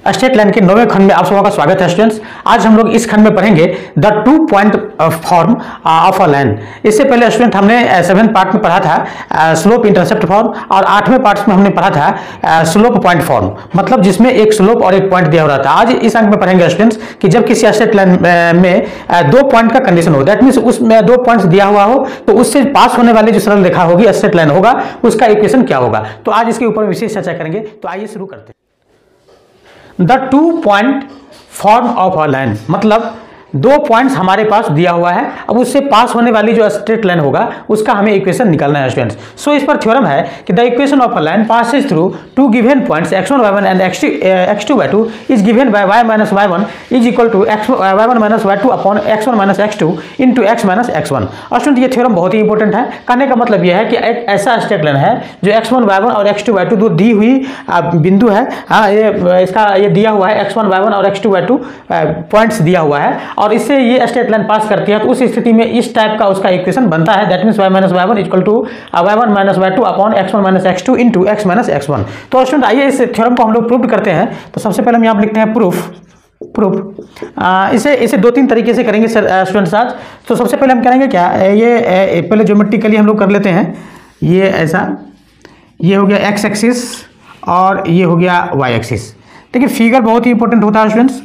Straight line के 9वें खंड में आप सबका स्वागत है स्टूडेंट्स। आज हम लोग इस खंड में पढ़ेंगे the 2 point form of a line. इससे पहले स्टूडेंट हमने 7th पार्ट में पढ़ा था स्लोप इंटरसेप्ट फॉर्म और 8वें पार्ट में हमने पढ़ा था स्लोप पॉइंट फॉर्म, मतलब जिसमें एक स्लोप और एक पॉइंट दिया हो रहा था। आज इस अंक में पढ़ेंगे स्टूडेंट्स कि जब किसी स्ट्रेट लाइन में 2 पॉइंट का कंडीशन हो, दैट मींस उसमें 2 पॉइंट्स दिया हुआ हो तो उससे पास होने वाली जो सरल रेखा होगी स्ट्रेट लाइन होगा, उसका इक्वेशन क्या होगा। तो आज इसके ऊपर विशेष चर्चा करेंगे। तो आइए शुरू करते हैं। The 2 point form of a line, मतलब 2 पॉइंट्स हमारे पास दिया हुआ है, अब उससे पास होने वाली जो स्ट्रेट लाइन होगा उसका हमें इक्वेशन निकालना है स्टूडेंट्स। सो इस पर थ्योरम है कि the equation of a line passes through 2 given points x1 y1 and x2 y2 is given by y minus y1 is equal to y1 minus y2 upon x1 minus x2 into x minus x1। और student ये theorem बहुत ही important है। कहने का मतलब यह है कि एक ऐसा स्ट्रेट लाइन है जो x1 y1 और x2 y2 दो दी हुई बिंदु है। हाँ, ये दिया हुआ है x1 y1 और x2 y2 पॉइंट्स दिया हुआ है और इससे ये स्ट्रेट लाइन पास करती है। तो उस स्थिति में इस टाइप का उसका इक्वेशन बनता है, that means y minus y1 equal to y1 minus y2 upon x1 minus x2 into x minus x1। तो स्टूडेंट आइए इस थ्योरम को हम लोग प्रूव करते हैं। तो सबसे पहले हम यहाँ लिखते हैं प्रूफ। इसे 2-3 तरीके से करेंगे स्टूडेंट्स आज। तो सबसे पहले हम करेंगे क्या, ये पहले ज्योमेट्रिकली हम लोग कर लेते हैं। ये ऐसा, ये हो गया x एक्सिस और ये हो गया y एक्सिस। देखिए फिगर बहुत ही इंपॉर्टेंट होता है स्टूडेंट्स।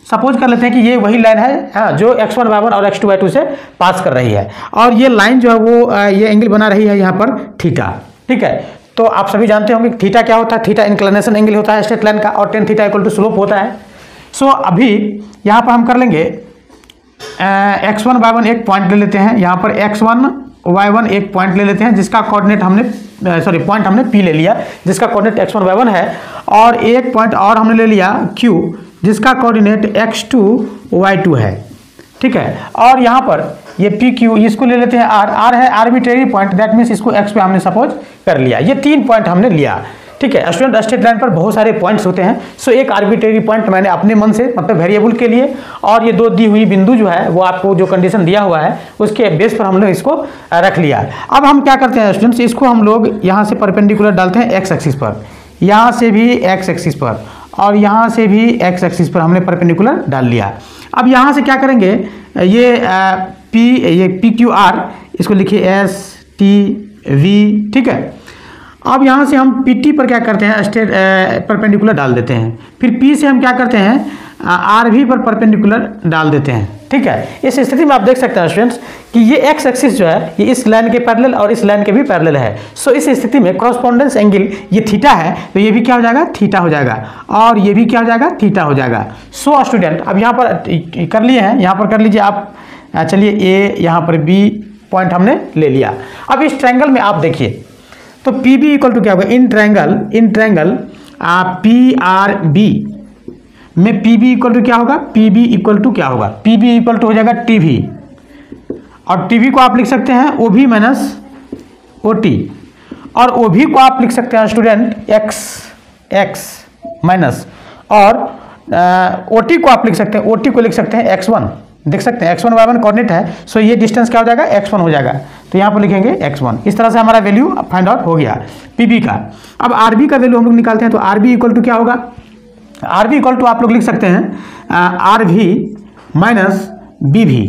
सपोज कर लेते हैं कि ये वही लाइन है, हाँ, जो x1 y1 और x2 y2 से पास कर रही है और ये लाइन जो है वो ये एंगल बना रही है यहाँ पर थीटा। ठीक है, तो आप सभी जानते होंगे थीटा क्या होता है। थीटा इंक्लिनेशन एंगल होता है स्ट्रेट लाइन का और tan theta equal to slope होता है। सो अभी यहाँ पर हम कर लेंगे x1 y1 एक पॉइंट ले लेते हैं। यहाँ पर x1 y1 एक पॉइंट ले लेते हैं जिसका कोऑर्डिनेट हमने पॉइंट हमने p ले लिया जिसका कोऑर्डिनेट x1 y1 है, और एक पॉइंट और हमने ले लिया q जिसका कोऑर्डिनेट x2 y2 है। ठीक है, और यहाँ पर ये PQ इसको ले लेते हैं R है आर्बिट्रेरी पॉइंट, दैट मीन्स इसको x पे हमने सपोज कर लिया। ये 3 पॉइंट हमने लिया। ठीक है स्टूडेंट, स्ट्रेट लाइन पर बहुत सारे पॉइंट्स होते हैं। सो एक आर्बिट्रेरी पॉइंट मैंने अपने मन से, मतलब वेरिएबल के लिए, और ये 2 दी हुई बिंदु जो है वो आपको जो कंडीशन दिया हुआ है उसके बेस पर हमने इसको रख लिया। अब हम क्या करते हैं स्टूडेंट्स, इसको हम लोग यहाँ से परपेंडिकुलर डालते हैं x एक्सिस पर, यहाँ से भी x एक्सिस पर और यहाँ से भी x एक्सिस पर हमने परपेंडिकुलर डाल लिया। अब यहाँ से क्या करेंगे, ये PQR इसको लिखिए STV। ठीक है, अब यहाँ से हम PT पर क्या करते हैं, स्ट्रेट परपेंडिकुलर डाल देते हैं। फिर P से हम क्या करते हैं, RV पर परपेंडिकुलर डाल देते हैं। ठीक है, इस स्थिति में आप देख सकते हैं स्टूडेंट्स कि ये x एक्सिस जो है ये इस लाइन के पैरेलल और इस लाइन के भी पैरेलल है। सो इस स्थिति में कॉरस्पॉन्डेंस एंगल ये थीटा है, तो ये भी क्या हो जाएगा, थीटा हो जाएगा, और ये भी क्या हो जाएगा, थीटा हो जाएगा। सो स्टूडेंट अब यहाँ पर कर लिए हैं, यहाँ पर कर लीजिए आप। चलिए A, यहाँ पर B पॉइंट हमने ले लिया। अब इस ट्रायंगल में आप देखिए तो PB इक्वल टू क्या होगा, इन ट्रायंगल PRB में PB इक्वल टू क्या होगा, PB इक्वल टू क्या होगा, PB इक्वल टू हो जाएगा TV, और TV को आप लिख सकते हैं OB माइनस OT, और OB को आप लिख सकते हैं स्टूडेंट x माइनस, और OT को आप लिख सकते हैं, OT को लिख सकते हैं x1। देख सकते हैं x1 y1 कोऑर्डिनेट है, सो ये डिस्टेंस क्या हो जाएगा, x1 हो जाएगा, तो यहाँ पर लिखेंगे x1। इस तरह से हमारा वैल्यू फाइंड आउट हो गया PB का। अब RB का वैल्यू हम लोग निकालते हैं, तो RB इक्वल टू क्या होगा, RB इक्वल टू आप लोग लिख सकते हैं RV माइनस BV।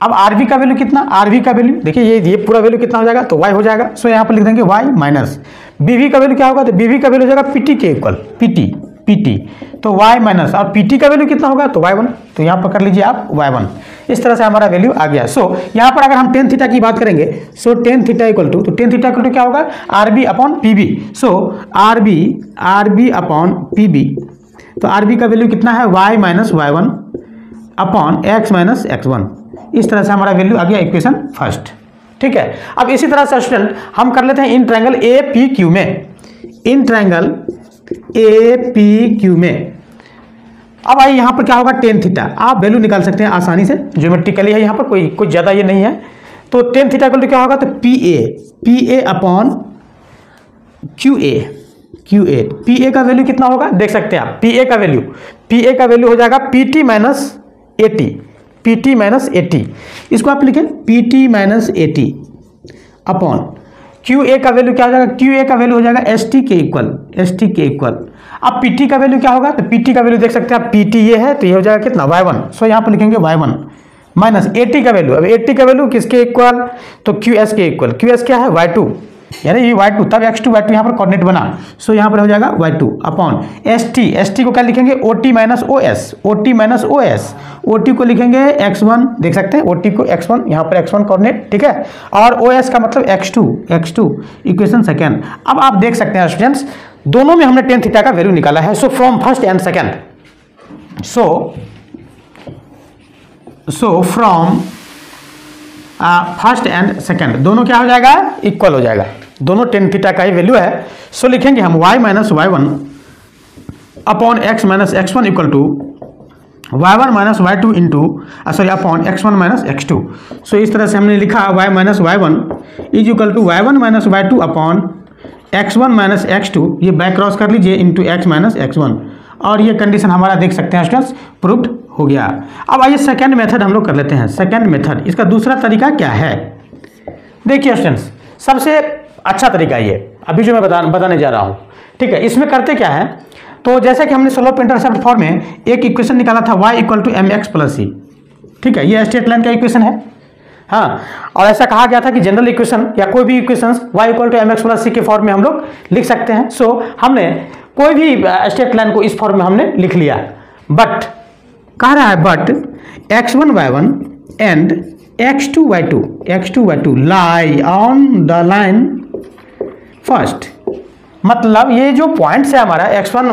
अब RV का वैल्यू कितना, RV का वैल्यू देखिए ये पूरा वैल्यू कितना हो जाएगा, तो y हो जाएगा। सो यहाँ पर लिख देंगे y माइनस BV का वैल्यू क्या होगा, तो BV का वैल्यू हो जाएगा PT के इक्वल, PT तो y माइनस, और PT का वैल्यू कितना होगा, तो y1, तो यहाँ पर कर लीजिए आप y1। इस तरह से हमारा वैल्यू आ गया। सो यहाँ पर अगर हम tan थीटा की बात करेंगे, सो tan थीटा इक्वल टू, तो tan थीटा इक्वल टू क्या होगा, RB अपॉन PB। सो RB अपॉन PB, तो RB का वैल्यू कितना है, y minus y1 upon x minus x1। इस तरह से हमारा वैल्यू आ गया इक्वेशन फर्स्ट। ठीक है, अब इसी तरह से स्टूडेंट हम कर लेते हैं इन ट्रायंगल APQ में, इन ट्रायंगल APQ में। अब आइए यहाँ पर क्या होगा, tan थीटा आप वैल्यू निकाल सकते हैं आसानी से, ज्योमेट्रिकली है, यहाँ पर कोई ज़्यादा ये नहीं है। तो tan थीटा इक्वल टू क्या होगा, तो PA अपॉन QA। PA का वैल्यू कितना होगा, देख सकते हैं आप, PA का वैल्यू हो जाएगा PT माइनस 80। इसको आप लिखें PT minus 80 upon Q A का वैल्यू क्या हो जाएगा, क्यू ए का वैल्यू हो जाएगा एस टी के इक्वल, एस टी के इक्वल। अब पी टी का वैल्यू क्या होगा, तो पी टी का वैल्यू देख सकते हैं आप, पी टी ये है तो ये हो जाएगा कितना y1, सो यहाँ पर लिखेंगे y1 माइनस ए टी का वैल्यू, अब ए टी का वैल्यू किसके इक्वल, तो क्यू एस के इक्वल, क्यू एस क्या है y2, यानी ये y2 तब x2 y2 यहाँ पर कोऑर्डिनेट बना, सो यहाँ पर हो जाएगा y2 अपॉन एस टी को क्या लिखेंगे OT minus OS, OT minus OS, OT को लिखेंगे x1, देख सकते हैं OT को x1, यहाँ पर x1 कोऑर्डिनेट, ठीक है, और OS का मतलब x2 इक्वेशन सेकेंड। अब आप देख सकते हैं स्टूडेंट्स दोनों में हमने tan थीटा का वैल्यू निकाला है, so from first and second, so from first and second दोनों क्या हो जाएगा, इक्वल हो जाएगा, दोनों tan थीटा का ही वैल्यू है। सो लिखेंगे हम y minus y1 upon x minus x1 equal to y1 minus y2 into sorry upon x1 minus x2। So इस तरह से हमने लिखा y minus y1 is equal to y1 minus y2 upon x1 minus x2, ये back cross कर लीजिए, into x minus x1, और ये कंडीशन हमारा देख सकते हैं स्टूडेंट्स प्रूव्ड हो गया। अब आइए सेकंड मेथड हम लोग कर लेते हैं, सेकंड मेथड, इसका दूसरा तरीका क्या है, देखिए स्टूडेंट्स सबसे अच्छा तरीका ये अभी जो मैं बताने जा रहा हूँ, ठीक है। इसमें करते क्या है, तो जैसे कि हमने स्लोप इंटरसेप्ट फॉर्म में एक इक्वेशन निकाला था y equal to m x plus c, ठीक है, ये स्ट्रेट लाइन का इक्वेशन है, हाँ, और ऐसा कहा गया था कि जनरल इक्वेशन या कोई भी equation y equal to m x plus c के फॉर्म में हम लोग लिख सकते हैं। सो हमने कोई भी स्ट्रेट लाइन को इस फॉर्म में हमने लिख लिया, बट कह रहा है but x1 y1 and x2 y2 lie on the line first, मतलब ये जो पॉइंट्स है हमारा x1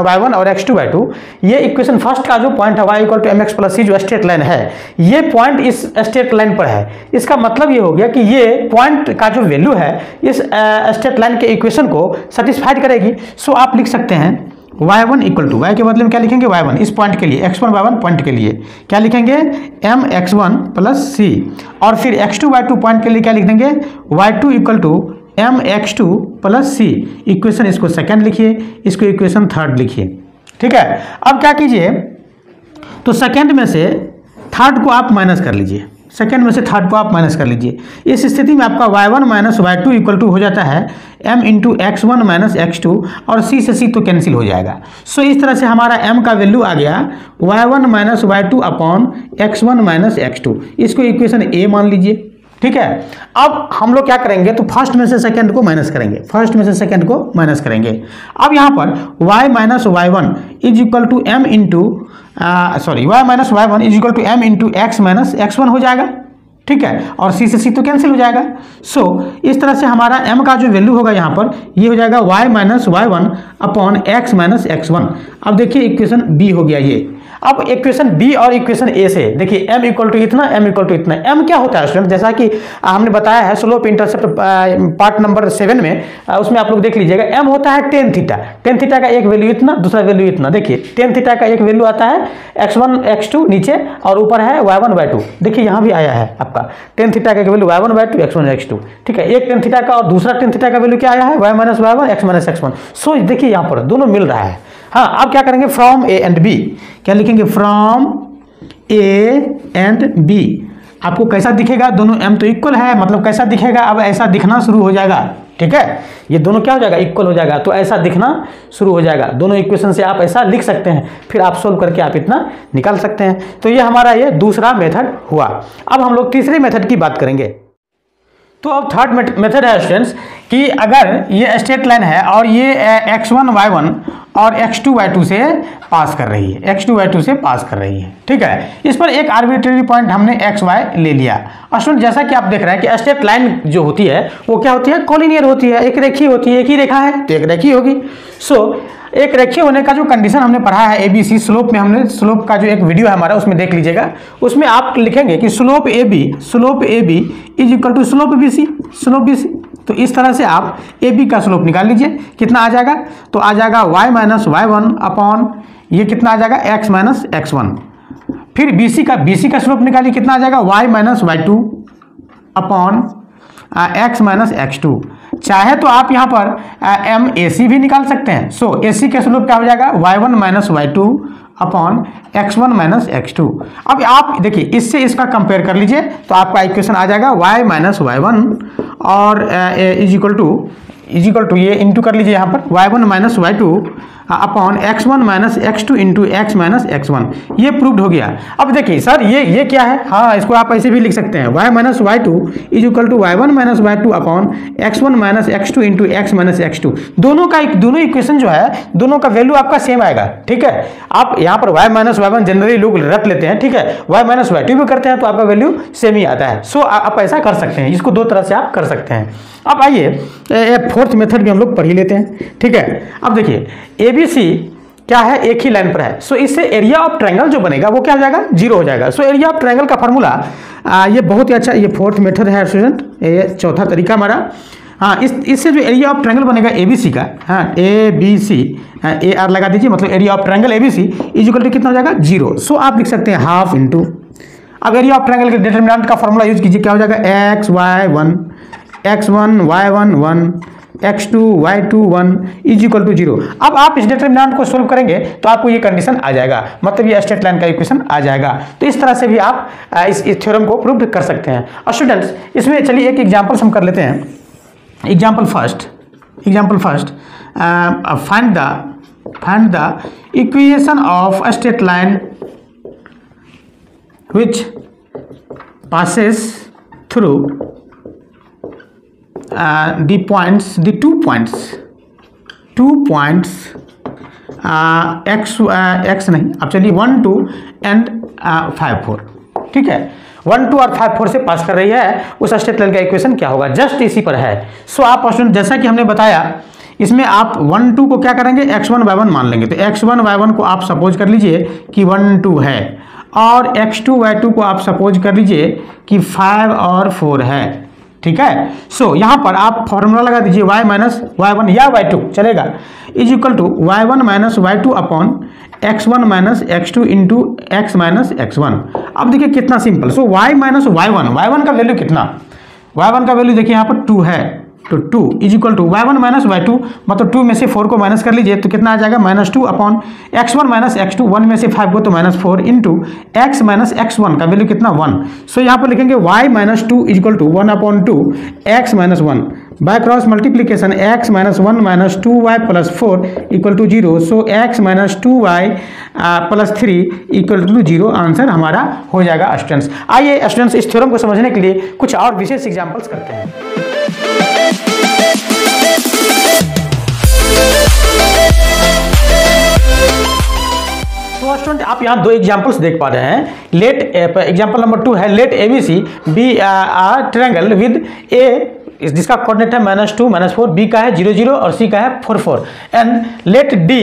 y1 और x2 y2, ये इक्वेशन फर्स्ट का जो पॉइंट है y equal to m x plus c जो स्ट्रेट लाइन है, ये पॉइंट इस स्ट्रेट लाइन पर है। इसका मतलब ये हो गया कि ये पॉइंट का जो वैल्यू है इस स्ट्रेट लाइन के इक्वेशन को सेटिस्फाइड करेगी। सो आप लिख सकते हैं y1 इक्वल टू, y के बदले में क्या लिखेंगे y1, इस पॉइंट के लिए x1 y1 पॉइंट के लिए क्या लिखेंगे m x1 प्लस सी, और फिर x2 y2 पॉइंट के लिए क्या लिख देंगे y2 equal to M x2 plus C, equation इसको सेकंड लिखिए, इसको इक्वेशन थर्ड लिखिए, ठीक है। अब क्या कीजिए, तो सेकंड में से थर्ड को आप माइनस कर लीजिए, सेकंड में से थर्ड को आप माइनस कर लीजिए। इस स्थिति में आपका y1 minus y2 equal to हो जाता है m into x1 minus x2, और c से c तो कैंसिल हो जाएगा। सो इस तरह से हमारा m का वैल्यू आ गया y1 minus y2 upon x1 minus x2, इसको इक्वेशन a मान लीजिए, ठीक है। अब हम लोग क्या करेंगे, तो फर्स्ट में से सेकंड को माइनस करेंगे, फर्स्ट में से सेकंड को माइनस करेंगे। अब यहाँ पर y minus y1 is equal to m into y minus y1 is equal to m into x minus x1 हो जाएगा, ठीक है, और c से c तो कैंसिल हो जाएगा। सो इस तरह से हमारा m का जो वैल्यू होगा यहाँ पर ये हो जाएगा y minus y1 upon x minus x1। अब देखिए इक्वेशन b हो गया ये। अब इक्वेशन बी और इक्वेशन ए से देखिए m इक्वल टू इतना, m इक्वल टू इतना, m क्या होता है स्टूडेंट, जैसा कि हमने बताया है स्लोप इंटरसेप्ट पार्ट नंबर 7 में, उसमें आप लोग देख लीजिएगा, m होता है tan थीटा, tan थीटा का एक वैल्यू इतना, दूसरा वैल्यू इतना। देखिए tan थीटा का एक वैल्यू आता है x1 x2 नीचे, और ऊपर है y1 y2, देखिए यहाँ भी आया है आपका tan थीटा का एक value y1 y2 x1 x2, ठीक है। एक tan थीटा का और दूसरा tan थीटा का वैल्यू क्या आया है y minus y1 x minus x1। सो देखिए यहाँ पर दोनों मिल रहा है। हाँ, अब क्या करेंगे, फ्रॉम ए एंड बी, क्या लिखेंगे, फ्रॉम ए एंड बी। आपको कैसा दिखेगा, दोनों m तो इक्वल है, मतलब कैसा दिखेगा, अब ऐसा दिखना शुरू हो जाएगा, ठीक है, ये दोनों क्या हो जाएगा, इक्वल हो जाएगा, तो ऐसा दिखना शुरू हो जाएगा। दोनों इक्वेशन से आप ऐसा लिख सकते हैं, फिर आप सोल्व करके आप इतना निकाल सकते हैं। तो ये हमारा ये दूसरा मेथड हुआ। अब हम लोग तीसरे मेथड की बात करेंगे। तो अब थर्ड मेथड है स्टूडेंट्स कि अगर ये स्ट्रेट लाइन है और ये x1 y1 और x2 y2 से पास कर रही है, x2 y2 से पास कर रही है, ठीक है। इस पर एक आर्बिट्रेरी पॉइंट हमने x y ले लिया। और स्टूडेंट जैसा कि आप देख रहे हैं कि स्ट्रेट लाइन जो होती है वो क्या होती है, कॉलिनियर होती है, एक रेखीय होती है, एक ही रेखा है तो एक रेखीय होगी। सो एक रेखीय होने का जो कंडीशन हमने पढ़ा है ABC स्लोप में, हमने स्लोप का जो एक वीडियो है हमारा उसमें देख लीजिएगा, उसमें आप लिखेंगे कि slope AB is equal to slope BC। तो इस तरह से आप AB का स्लोप निकाल लीजिए, कितना आ जाएगा, तो आ जाएगा y माइनस y1 अपॉन ये कितना आ जाएगा x माइनस x1। फिर BC का स्लोप निकालिए, कितना आ जाएगा y minus y2 upon x minus x2। चाहे तो आप यहाँ पर MAC भी निकाल सकते हैं। सो AC का स्लोप क्या हो जाएगा, y1 minus y2 upon x1 minus x2। अब आप देखिए इससे इसका कंपेयर कर लीजिए तो आपका इक्वेशन आ जाएगा y माइनस y1 और इज इक्वल टू ये इंटू कर लीजिए यहाँ पर y1 minus y2 upon x1 minus x2 into x minus x1। ये प्रूव्ड हो गया। अब देखिए सर ये क्या है, हाँ इसको आप ऐसे भी लिख सकते हैं y minus y2 is equal to y1 minus y2 upon x1 minus x2 into x minus x2। दोनों इक्वेशन जो है दोनों का वैल्यू आपका सेम आएगा। ठीक है, आप यहाँ पर y माइनस y1 जनरली लोग रख लेते हैं, ठीक है, y माइनस y2 भी करते हैं तो आपका वैल्यू सेम ही आता है। सो आप ऐसा कर सकते हैं, इसको दो तरह से आप कर सकते हैं। अब आइए फोर्थ मेथड भी हम लोग पढ़ ही लेते हैं। ठीक है, अब देखिए ABC क्या है, एक ही लाइन पर है। सो इससे एरिया ऑफ ट्रायंगल जो बनेगा वो क्या हो जाएगा, 0 हो जाएगा। सो एरिया ऑफ ट्रायंगल का फार्मूला ये बहुत ही अच्छा, ये फोर्थ मेथड है स्टूडेंट, ये चौथा तरीका हमारा। हाँ, इससे जो एरिया ऑफ ट्रायंगल बनेगा ABC का, हाँ ABC AR लगा दीजिए, मतलब area of triangle ABC is equal to कितना हो जाएगा, 0। सो आप लिख सकते हैं हाफ इंटू, अब एरिया ऑफ ट्रायंगल के डिटरमिनेंट का फॉर्मूला यूज कीजिए, क्या हो जाएगा x1 y1 1 x2 y2 1 is equal to 0। अब आप इस डिटरमिनेंट को सोल्व करेंगे तो आपको ये कंडीशन आ जाएगा, मतलब ये स्ट्रेट लाइन का इक्वेशन आ जाएगा। तो इस तरह से भी आप इस थ्योरम को प्रूव कर सकते हैं। और स्टूडेंट्स इसमें चलिए एक एग्जांपल्स हम कर लेते हैं। Example first find the equation of a straight line which passes through the two points x नहीं, अब चलिए 1 2 एंड 5 4। ठीक है, 1 2 और 5 4 से पास कर रही है, उस स्ट्रेट लाइन का इक्वेशन क्या होगा, जस्ट इसी पर है। सो आप क्वेश्चन जैसा कि हमने बताया इसमें आप 1 2 को क्या करेंगे, x1 y1 मान लेंगे। तो x1 y1 को आप सपोज कर लीजिए कि 1 2 है, और x2 y2 को आप सपोज कर लीजिए कि 5 और 4 है। ठीक है, सो यहाँ पर आप फॉर्मूला लगा दीजिए y माइनस y1 या y2 चलेगा, is equal to y1 minus y2 upon x1 minus x2 into x minus x1। अब देखिए कितना सिंपल। सो y माइनस y1 का वैल्यू कितना, y1 का वैल्यू देखिए यहाँ पर 2 है, तो 2 is equal to y1 minus y2, मतलब 2 में से 4 को माइनस कर लीजिए तो कितना आ जाएगा, -2 अपॉन x1 माइनस x2, 1 में से 5 को तो -4 इंटू x माइनस x1 का वैल्यू कितना 1। सो यहाँ पर लिखेंगे y minus 2 is equal to 1 upon 2 x minus 1 by cross multiplication x minus 1 minus 2y plus 4 equal to 0। So x minus 2y plus 3 equal to 0 answer हमारा हो जाएगा students. आइए students इस थ्योरम को समझने के लिए कुछ और विशेष एग्जाम्पल्स करते हैं। तो स्टूडेंट आप यहाँ दो एग्जांपल्स देख पा रहे हैं। लेट एग्जांपल नंबर 2 है, let ABC be triangle with A जिसका कोऑर्डिनेट है -2 -4, बी का है 0 0 और सी का है 4 4, and let D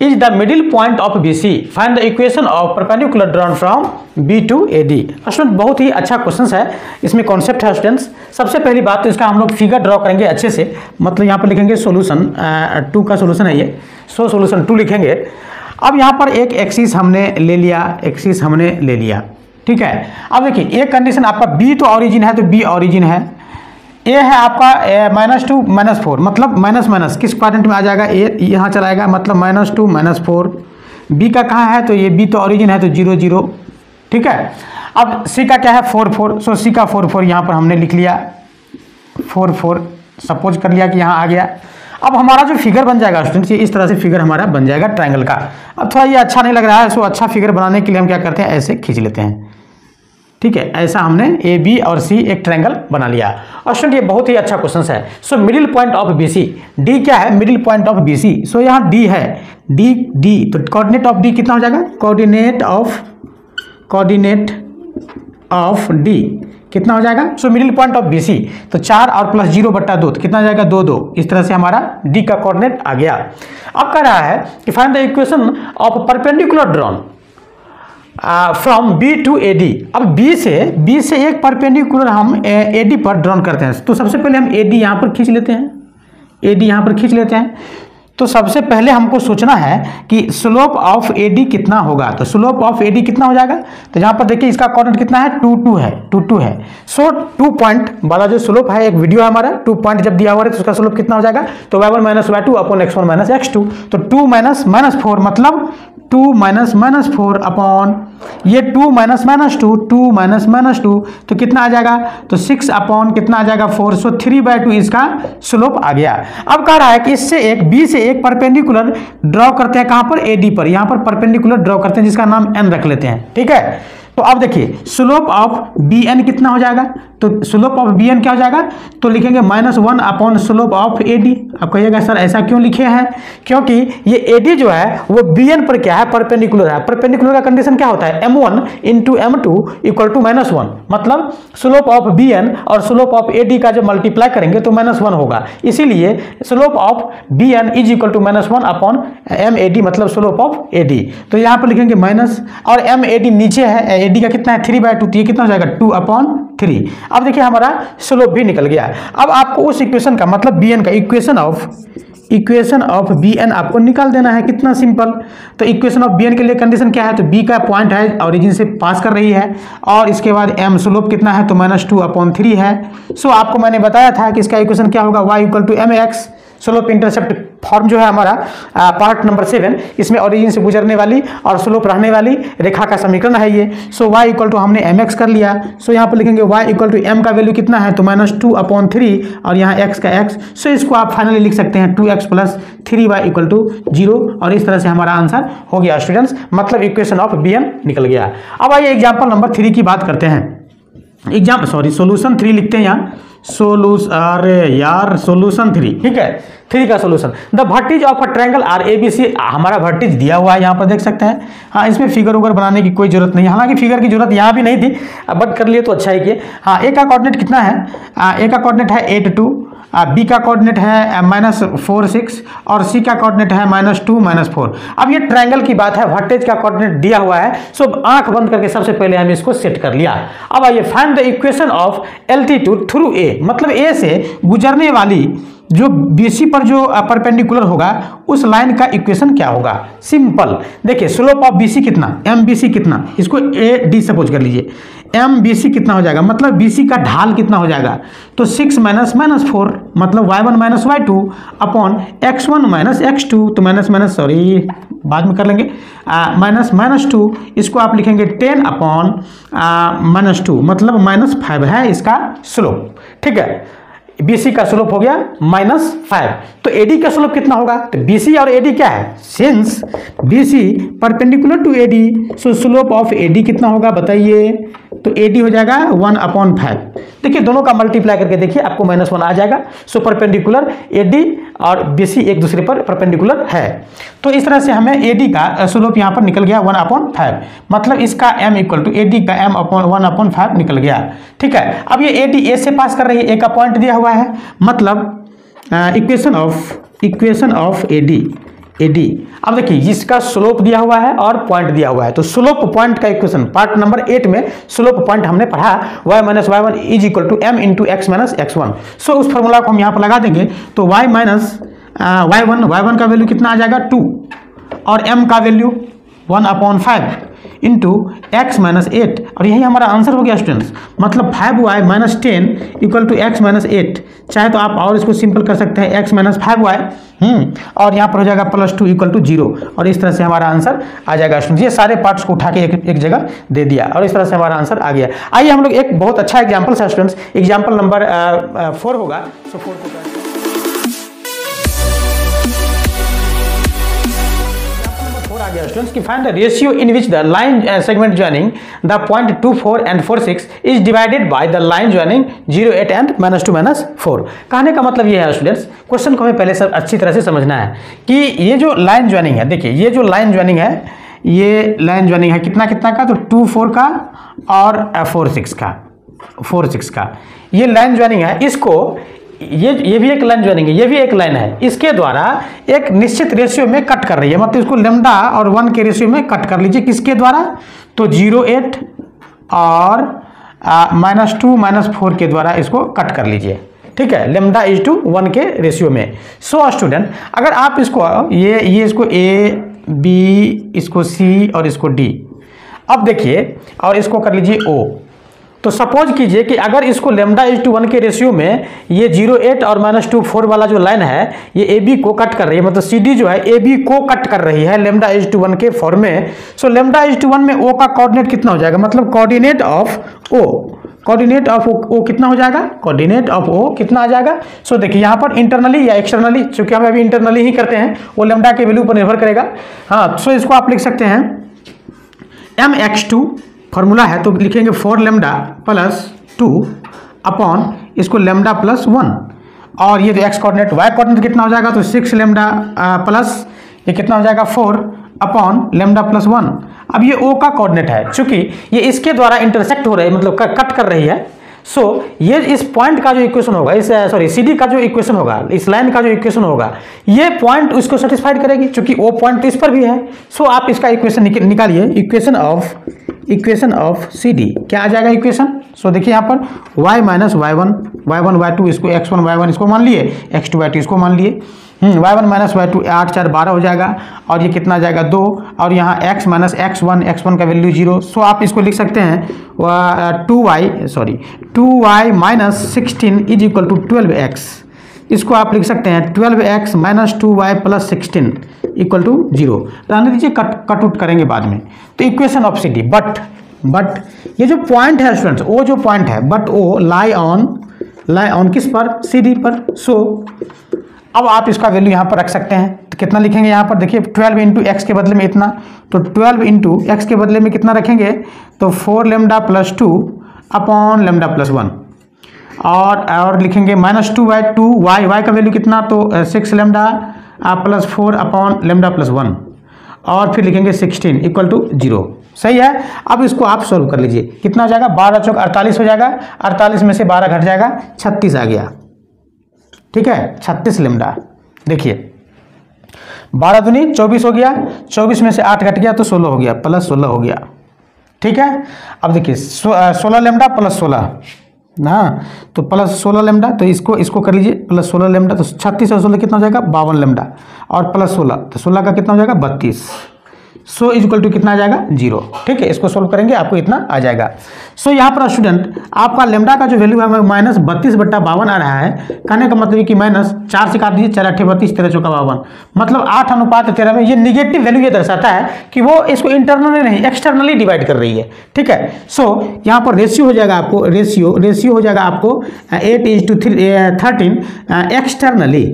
is the middle point of BC, find the equation of perpendicular drawn from B to AD। Student बहुत ही अच्छा क्वेश्चन है, इसमें कॉन्सेप्ट है स्टूडेंट्स। सबसे पहली बात तो इसका हम लोग फिगर ड्रॉ करेंगे अच्छे से, मतलब यहाँ पर लिखेंगे सोल्यूशन 2 का सोल्यूशन है ये, सो सोल्यूशन 2 लिखेंगे। अब यहाँ पर एक एक्सिस हमने ले लिया, ठीक है। अब देखिए एक कंडीशन आपका B तो ऑरिजिन है, तो B ऑरिजिन है, ए है आपका -2 -4, मतलब माइनस किस क्वाड्रेंट में आ जाएगा, ए यहाँ चलाएगा, मतलब -2 -4। बी का कहाँ है, तो ये बी तो ऑरिजिन है, तो 0 0, ठीक है। अब सी का क्या है 4 4, सो सी का 4 4 यहाँ पर हमने लिख लिया, 4 4 सपोज कर लिया कि यहाँ आ गया। अब हमारा जो फिगर बन जाएगा स्टूडेंट्स, ये इस तरह से फिगर हमारा बन जाएगा ट्रायंगल का। अब थोड़ा ये अच्छा नहीं लग रहा है, सो अच्छा फिगर बनाने के लिए हम क्या करते हैं, ऐसे खींच लेते हैं, ठीक है। ऐसा हमने ए बी और सी एक ट्रायंगल बना लिया। और स्टूडेंट ये बहुत ही अच्छा क्वेश्चन है। So middle point of BC, D क्या है, मिडिल पॉइंट ऑफ BC। सो यहाँ डी है, डी तो कोऑर्डिनेट ऑफ डी कितना हो जाएगा, कोऑर्डिनेट ऑफ डी कितना हो जाएगा। So middle point of BC, तो 4 और प्लस 0 बट्टा 2, तो कितना हो जाएगा 2 2। इस तरह से हमारा डी का कोऑर्डिनेट आ गया। अब कह रहा है कि find the equation of perpendicular drawn from B to AD। अब B से एक परपेंडिकुलर हम AD पर ड्रॉन करते हैं। तो सबसे पहले हम AD यहाँ पर खींच लेते हैं, तो सबसे पहले हमको सोचना है कि स्लोप ऑफ AD कितना होगा। तो स्लोप ऑफ AD कितना हो जाएगा, तो यहाँ पर देखिए इसका कोऑर्डिनेट कितना है, 2 2 है। सो 2 पॉइंट वाला जो स्लोप है, एक वीडियो है हमारा, 2 पॉइंट जब दिया हुआ है तो उसका स्लोप कितना हो जाएगा, तो y1 minus y2 upon x1 minus x2, तो 2 माइनस -4 मतलब 2 माइनस माइनस 4 अपॉन ये 2 माइनस माइनस 2, 2 माइनस माइनस 2, तो कितना आ जाएगा, तो 6 अपॉन कितना आ जाएगा 4, सो 3/2 इसका स्लोप आ गया। अब कह रहा है कि इससे एक बी से एक परपेंडिकुलर ड्रॉ करते हैं, कहाँ पर, एडी पर, यहाँ पर परपेंडिकुलर ड्रॉ करते हैं जिसका नाम एन रख लेते हैं, ठीक है। तो अब देखिए स्लोप ऑफ बी एन कितना हो जाएगा, तो स्लोप ऑफ बी एन क्या हो जाएगा, तो लिखेंगे -1 upon slope of A D. अब कहिएगा सर ऐसा क्यों लिखे हैं, क्योंकि ये ए डी जो है वो बी एन पर क्या है, परपेंडिकुलर है। परपेंडिकुलर का कंडीशन क्या होता है, m1 into m2 equal to -1, मतलब स्लोप ऑफ बी एन और स्लोप ऑफ ए डी का जब मल्टीप्लाई करेंगे तो -1 होगा, इसीलिए slope of B N is equal to -1 upon M A D, मतलब स्लोप ऑफ ए डी। तो यहाँ पर लिखेंगे माइनस, और एम ए डी नीचे है, ए डी का कितना है 3/2, तो ये कितना हो जाएगा 2/3। अब देखिए हमारा स्लोप भी निकल गया। अब आपको उस इक्वेशन का मतलब बी एन का इक्वेशन ऑफ बी एन आपको निकाल देना है, कितना सिंपल। तो इक्वेशन ऑफ बी एन के लिए कंडीशन क्या है, तो बी का पॉइंट है ओरिजिन से पास कर रही है, और इसके बाद एम स्लोप कितना है, तो -2/3 है। सो आपको मैंने बताया था कि इसका इक्वेशन क्या होगा, y equal to mx, slope intercept form जो है हमारा पार्ट नंबर 7, इसमें ओरिजिन से गुजरने वाली और स्लोप रहने वाली रेखा का समीकरण है ये। सो y इक्वल टू हमने mx कर लिया, सो यहाँ पर लिखेंगे y इक्वल टू m का वैल्यू कितना है, तो -2/3 और यहाँ x का x, सो इसको आप फाइनली लिख सकते हैं 2x + 3y इक्वल टू 0, और इस तरह से हमारा आंसर हो गया स्टूडेंट्स, मतलब इक्वेशन ऑफ bn निकल गया। अब आइए एग्जाम्पल नंबर 3 की बात करते हैं। सोल्यूशन 3 लिखते हैं यहाँ, सोल्यूशन 3, ठीक है। 3 का solution, the vertices of a triangle are A B C, हमारा वर्टिज दिया हुआ है यहाँ पर देख सकते हैं। हाँ, इसमें फिगर वगैरह बनाने की कोई जरूरत नहीं, हालांकि फिगर की जरूरत यहाँ भी नहीं थी, बट कर लिए तो अच्छा ही किए। हाँ, ए का कोऑर्डिनेट कितना है, ए का कोऑर्डिनेट है 8 2, बी का कोऑर्डिनेट है -4 6, और सी का कोऑर्डिनेट है -2 -4। अब ये ट्रायंगल की बात है, वर्टेज का कोऑर्डिनेट दिया हुआ है, सो आंख बंद करके सबसे पहले हम इसको सेट कर लिया। अब आइए find the equation of altitude through a, मतलब ए से गुजरने वाली जो बीसी पर जो परपेंडिकुलर होगा उस लाइन का इक्वेशन क्या होगा। सिंपल, देखिए स्लोप ऑफ बीसी कितना, एम बीसी कितना, इसको ए डी सपोज कर लीजिए, एम बीसी कितना हो जाएगा, मतलब बीसी का ढाल कितना हो जाएगा, तो 6 -4 मतलब y1 - y2 upon x1 - x2, तो बाद में कर लेंगे, -2, इसको आप लिखेंगे 10 अपॉन -2, मतलब -5 है इसका स्लोप, ठीक है। BC का स्लोप हो गया -5, तो AD का स्लोप कितना होगा, तो BC और AD क्या है, since BC perpendicular to AD, so slope of AD कितना होगा बताइए, तो AD हो जाएगा 1/5। देखिए दोनों का मल्टीप्लाई करके देखिए आपको -1 आ जाएगा। सो परपेंडिकुलर AD और BC एक दूसरे पर परपेंडिकुलर है, तो इस तरह से हमें AD का स्लोप यहाँ पर निकल गया 1/5, मतलब इसका m इक्वल टू AD का m अपॉन 1/5 निकल गया, ठीक है। अब ये AD A से पास कर रही है, A का पॉइंट दिया हुआ है, मतलब इक्वेशन ऑफ AD। अब देखिए जिसका स्लोप दिया हुआ है और पॉइंट दिया हुआ है, तो स्लोप पॉइंट का इक्वेशन पार्ट नंबर 8 में स्लोप पॉइंट हमने पढ़ा, y - y1 is equal to m into x - x1। So उस फॉर्मूला को हम यहाँ पर लगा देंगे, तो y - y1 का वैल्यू कितना आ जाएगा 2, और m का वैल्यू 1/5 इंटू x - 8, और यही हमारा आंसर हो गया स्टूडेंट्स, मतलब 5y - 10 इक्वल टू x - 8। चाहे तो आप और इसको सिंपल कर सकते हैं, x - 5y, और यहाँ पर हो जाएगा +2 इक्वल टू 0, और इस तरह से हमारा आंसर आ जाएगा स्टूडेंट्स। ये सारे पार्ट्स को उठा के एक जगह दे दिया, और इस तरह से हमारा आंसर आ गया। आइए हम लोग एक बहुत अच्छा एग्जाम्पल है स्टूडेंट्स, एग्जाम्पल नंबर 4 होगा, सो 4 को students की find the ratio in which the line segment joining the point 2 4 and 4 6 is divided by the line joining 0 8 and -2 -4। कहने का मतलब ये है स्टूडेंट्स, क्वेश्चन को हमें पहले सब अच्छी तरह से समझना है कि ये जो लाइन ज्वाइनिंग है, देखिए ये जो लाइन ज्वाइनिंग है, ये लाइन ज्वाइनिंग है कितना का, तो 2 4 का और 4 6 का ये लाइन ज्वाइनिंग है। इसको ये भी एक लाइन ज्वाइनिंग है, ये भी एक लाइन है, इसके द्वारा एक निश्चित रेशियो में कट कर रही है, मतलब इसको लेमडा और 1 के रेशियो में कट कर लीजिए, किसके द्वारा, तो 0 8 और -2 -4 के द्वारा इसको कट कर लीजिए, ठीक है, लेमडा इज टू 1 के रेशियो में। सो स्टूडेंट अगर आप इसको ये इसको A B, इसको C और इसको D, अब देखिए, और इसको कर लीजिए O, तो सपोज कीजिए कि अगर इसको λ:1 के रेशियो में ये 0.8 और -2.4 वाला जो लाइन है ये ए बी को कट कर रही है, मतलब सी डी जो है ए बी को कट कर रही है λ:1 के फॉर्म में। सो λ:1 में ओ का कोऑर्डिनेट कितना हो जाएगा, मतलब कोऑर्डिनेट ऑफ ओ कितना हो जाएगा, कोऑर्डिनेट ऑफ ओ कितना आ जाएगा। सो देखिए यहाँ पर इंटरनली या एक्सटर्नली, चूंकि हम अभी इंटरनली ही करते हैं, वो लैम्डा के वैल्यू पर निर्भर करेगा। हाँ, सो इसको आप लिख सकते हैं mx2 फॉर्मूला है तो लिखेंगे 4λ + 2 अपॉन इसको λ + 1, और ये जो x कोऑर्डिनेट y कोऑर्डिनेट कितना हो जाएगा, तो 6λ प्लस ये कितना हो जाएगा 4 अपॉन λ + 1। अब ये o का कोऑर्डिनेट है, चूंकि ये इसके द्वारा इंटरसेक्ट हो रही है, मतलब कट कर रही है। सो ये इस पॉइंट का जो इक्वेशन होगा, इस सी डी का जो इक्वेशन होगा, इस लाइन का जो इक्वेशन होगा, ये पॉइंट उसको सेटिस्फाइड करेगी, क्योंकि वो पॉइंट इस पर भी है। सो आप इसका इक्वेशन निकालिए, इक्वेशन ऑफ सी डी क्या आ जाएगा इक्वेशन। सो देखिए यहाँ पर y - y1 y2 इसको x1 y1 इसको मान लिए, x2 y2 इसको मान लिए, y1 - y2 8 4 12 हो जाएगा, और ये कितना आ जाएगा 2, और यहाँ x - x1 का वैल्यू 0। सो आप इसको लिख सकते हैं 2y - 16 = 12x। इसको आप लिख सकते हैं 12x - 2y + 16 = 0। रहने दीजिए, कट आउट करेंगे बाद में। तो equation of C D, but ये जो पॉइंट है स्टूडेंट्स, वो जो पॉइंट है, बट वो लाई ऑन किस पर, सी डी पर। सो अब आप इसका वैल्यू यहाँ पर रख सकते हैं, तो कितना लिखेंगे यहाँ पर देखिए 12 × x के बदले में इतना, तो 12 × x के बदले में कितना रखेंगे, तो 4λ + 2 अपॉन λ + 1, और लिखेंगे -2y का वैल्यू कितना, तो 6λ + 4 अपॉन λ + 1, और फिर लिखेंगे 16 = 0। सही है। अब इसको आप सॉल्व कर लीजिए, कितना हो जाएगा, 12 × 4 = 48 हो जाएगा, 48 में से 12 घट जाएगा, 36 आ गया। ठीक है, 36λ। देखिए 12 दूनी 24 हो गया, 24 में से 8 घट गया तो 16 हो गया, +16 हो गया। ठीक है, अब देखिए 16λ + 16 ना, तो +16λ, तो इसको कर लीजिए +16λ, तो 36 और 16 कितना हो जाएगा 52λ, और +16 तो 16 का कितना हो जाएगा 32। सो = कितना आ जाएगा 0। ठीक है, इसको सोल्व करेंगे आपको इतना आ जाएगा। सो यहाँ पर स्टूडेंट आपका लैम्डा का जो वैल्यू है -32/52 आ रहा है। कहने का मतलब है कि -4 से काट दीजिए, 4 8 32, 13 चौका 52, मतलब 8:13 में ये निगेटिव वैल्यू ये दर्शाता है कि वो इसको इंटरनली नहीं एक्सटर्नली डिवाइड कर रही है। ठीक है, सो यहाँ पर रेशियो हो जाएगा आपको, रेशियो हो जाएगा आपको 8:13 एक्सटर्नली,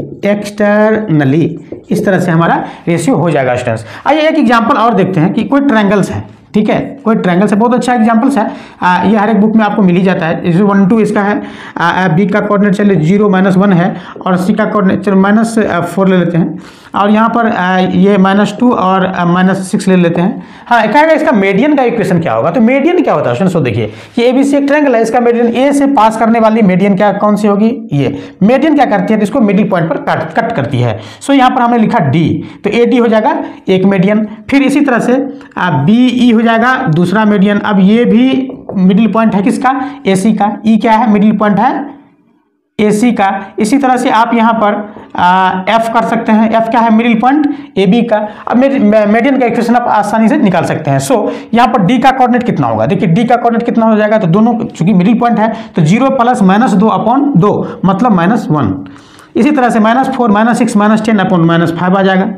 इस तरह से हमारा रेशियो हो जाएगा स्टूडेंट्स। आइए एक एग्जांपल और देखते हैं कि कोई ट्रायंगल्स है। ठीक है, कोई ट्रायंगल्स है, बहुत अच्छा एग्जांपल्स है, ये हर एक बुक में आपको मिल ही जाता है। 1 2 इसका है, बी का कोऑर्डिनेट चलिए 0 - 1 है, और सी का कोऑर्डिनेट चलो -4 ले लेते हैं, और यहाँ पर ये -2 और -6 ले लेते हैं। हाँ, कहेगा इसका मीडियन का इक्वेशन क्या होगा, तो मीडियन क्या होता है स्टूडेंट्स, देखिए ये एबीसी एक ट्रायंगल है, इसका मीडियन ए से पास करने वाली मीडियन क्या कौन सी होगी, ये मीडियन क्या करती है, तो इसको मिडिल पॉइंट पर कट करती है। सो यहाँ पर हमने लिखा डी, तो ए डी हो जाएगा एक मीडियन, फिर इसी तरह से बी ई हो जाएगा दूसरा मीडियन। अब ये भी मिडिल पॉइंट है किसका, ए सी का, ई क्या है मिडिल पॉइंट है AC का। इसी तरह से आप यहाँ पर F कर सकते हैं, F क्या है मिडिल पॉइंट AB का। अब मीडियन का इक्वेशन आप आसानी से निकाल सकते हैं। सो यहाँ पर D का कोऑर्डिनेट कितना होगा, देखिए D का कोऑर्डिनेट कितना हो जाएगा, तो दोनों चूंकि मिडिल पॉइंट है तो 0 + -2/2 मतलब -1। इसी तरह से -4 -6 -10/-5 आ जाएगा।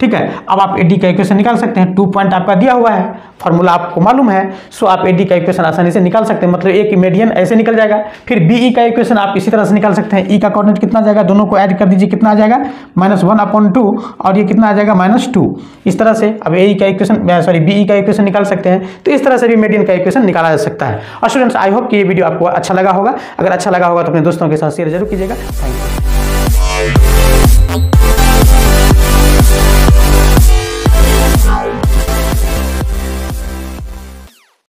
ठीक है, अब आप AD का इक्वेशन निकाल सकते हैं, 2 पॉइंट आपका दिया हुआ है, फॉर्मूला आपको मालूम है। सो आप AD का इक्वेशन आसानी से निकाल सकते हैं, मतलब एक मीडियन ऐसे निकल जाएगा। फिर BE का इक्वेशन आप इसी तरह से निकाल सकते हैं, E का कोऑर्डिनेट कितना आ जाएगा, दोनों को ऐड कर दीजिए, कितना आ जाएगा -1/2, और ये कितना आ जाएगा -2। इस तरह से अब AE का इक्वेशन BE का इक्वेशन निकाल सकते हैं। तो इस तरह से भी मीडियन का इक्वेशन निकाला जा सकता है। और स्टूडेंट्स आई होप कि ये वीडियो आपको अच्छा लगा होगा, अगर अच्छा लगा होगा तो अपने दोस्तों के साथ शेयर जरूर कीजिएगा। Thank you.